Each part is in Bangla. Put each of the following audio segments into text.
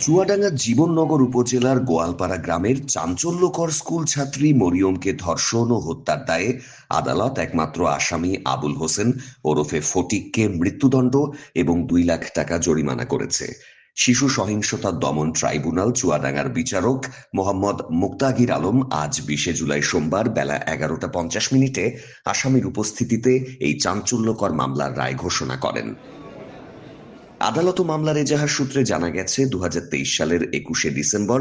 চুয়াডাঙ্গার জীবননগর উপজেলার গোয়ালপাড়া গ্রামের চাঞ্চল্যকর স্কুল ছাত্রী মরিয়মকে ধর্ষণ ও হত্যার দায়ে আদালত একমাত্র আসামি আবুল হোসেন ওরফে ফটিককে মৃত্যুদণ্ড এবং 2 লাখ টাকা জরিমানা করেছে। শিশু সহিংসতা দমন ট্রাইব্যুনাল চুয়াডাঙ্গার বিচারক মোহাম্মদ মুক্তাগির আলম আজ 20 জুলাই সোমবার বেলা 11টা 50 মিনিটে আসামির উপস্থিতিতে এই চাঞ্চল্যকর মামলার রায় ঘোষণা করেন। আদালত ও মামলার এজাহার সূত্রে জানা গেছে, 2023 সালের 21শে ডিসেম্বর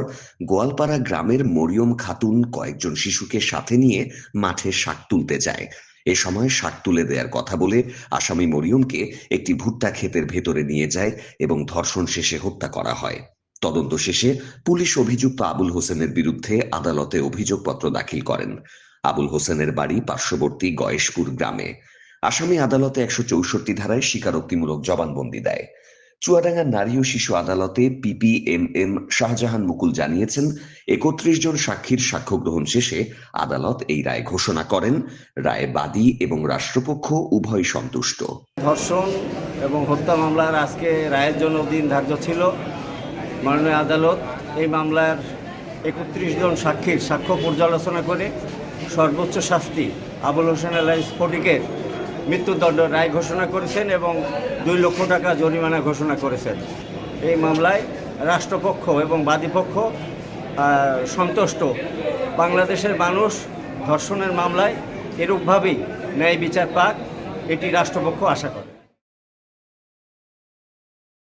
গোয়ালপাড়া গ্রামের মরিয়ম খাতুন কয়েকজন শিশুকে সাথে নিয়ে মাঠে শাক তুলতে যায়। এ সময় শাক তুলে দেওয়ার কথা বলে আসামি মরিয়মকে একটি ভুট্টা ক্ষেতের ভেতরে নিয়ে যায় এবং ধর্ষণ শেষে হত্যা করা হয়। তদন্ত শেষে পুলিশ অভিযুক্ত আবুল হোসেনের বিরুদ্ধে আদালতে অভিযোগপত্র দাখিল করেন। আবুল হোসেনের বাড়ি পার্শ্ববর্তী গয়েশপুর গ্রামে। আসামি আদালতে 164 ধারায় স্বীকারোক্তিমূলক জবানবন্দি দেয়। চুয়াডাঙ্গা নারী ও শিশু আদালতে পিপিএমএম শাহজাহান মুকুল জানিয়েছেন, 31 জন সাক্ষীর সাক্ষ্য গ্রহণ শেষে আদালত এই রায় ঘোষণা করেন। রায়ে বাদী এবং রাষ্ট্রপক্ষ উভয় সন্তুষ্ট। ধর্ষণ এবং হত্যা মামলার আজকে রায়ের জন্য দিন ধার্য ছিল। মাননীয় আদালত এই মামলার 31 জন সাক্ষীর সাক্ষ্য পর্যালোচনা করে সর্বোচ্চ শাস্তি আবুল হোসেন আলাইস ফটিকের মৃত্যুদণ্ড রায় ঘোষণা করেছেন এবং 2 লক্ষ টাকা জরিমানা ঘোষণা করেছেন। এই মামলায় রাষ্ট্রপক্ষ এবং বাদীপক্ষ সন্তুষ্ট। বাংলাদেশের মানুষ ধর্ষণের মামলায় এরূপভাবেই ন্যায় বিচার পাক, এটি রাষ্ট্রপক্ষ আশা করে।